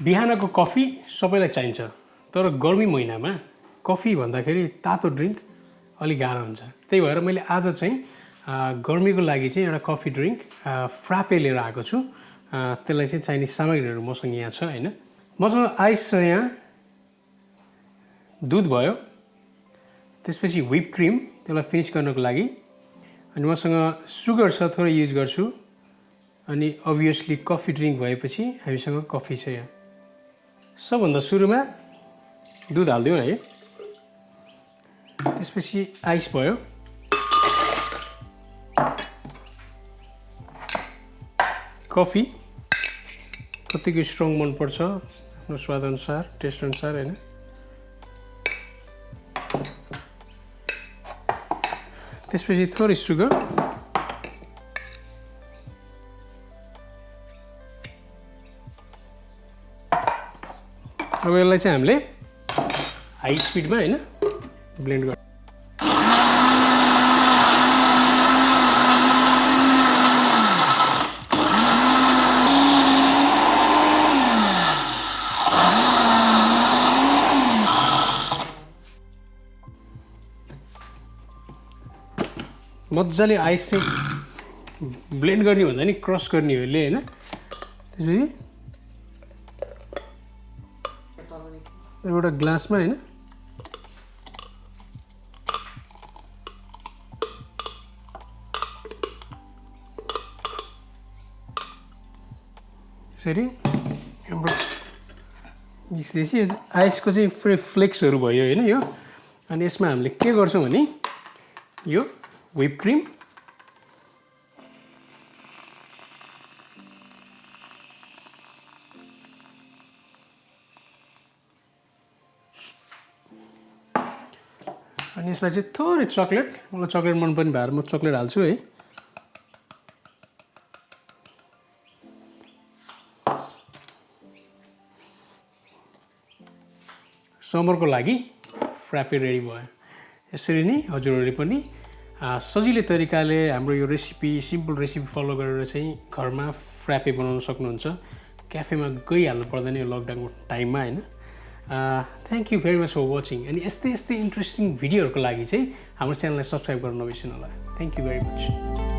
बिहानको कफी सबैलाई चाहिन्छ तर गर्मी महिनामा कफी भन्दाखेरि तातो ड्रिंक अलि गाह्रो हुन्छ त्यही भएर मैले आज चाहिँ गर्मीको लागि चाहिँ एउटा कफी ड्रिंक फ्रापे लिएर आएको छु त्यसलाई चाहिँ चाहिने सामग्रीहरू मसँग यहाँ छ हैन मसँग आइस छ यहाँ दूध भयो त्यसपछि व्हिप क्रिम त्यसलाई फिनिश गर्नको लागि अनि मसँग सुगर छ थोरै युज गर्छु अनि obviously कफी ड्रिंक भएपछि हामीसँग कफी छ यहाँ सबभन्दा सुरुमा दूध हाल्दियौ है त्यसपछि आइस भयो कफी कतिको स्ट्रङ मन पर्छ आफ्नो स्वाद अनुसार टेस्ट अनुसार हैन त्यसपछि थोरै सुगर अब यसलाई चाहिँ हामीले हाई स्पिडमा हैन ब्लेन्ड गर्छौं मजाले आइस चाहिँ ब्लेन्ड गर्ने भन्दा नि क्रस गर्ने हो यसले हैन त्यसपछि एउटा ग्लासमा हैन यसरी हाम्रो मिक्सदेखि आइसको चाहिँ फ्री फ्लेक्सहरू भयो हैन यो अनि यसमा हामीले के गर्छौं भने यो व्हिप क्रिम अनि यसलाई चाहिँ थोरै चकलेट मलाई चकलेट मन पर्ने भएर म चकलेट हाल्छु है समरको लागि फ्रापे रेडी भयो यसरी नै हजुरहरूले पनि सजिलो तरिकाले हाम्रो यो रेसिपी सिम्पल रेसिपी फलो गरेर चाहिँ घरमा फ्रापे बनाउन सक्नुहुन्छ क्याफेमा गइहाल्नु पर्दैन यो लकडाउनको टाइममा हैन thank you very much for watching अनि यस्तै इन्ट्रेस्टिङ भिडियोहरुको लागि चाहिँ हाम्रो च्यानललाई सब्स्क्राइब गर्न नबिर्सनु होला थ्यांक यू भेरी मच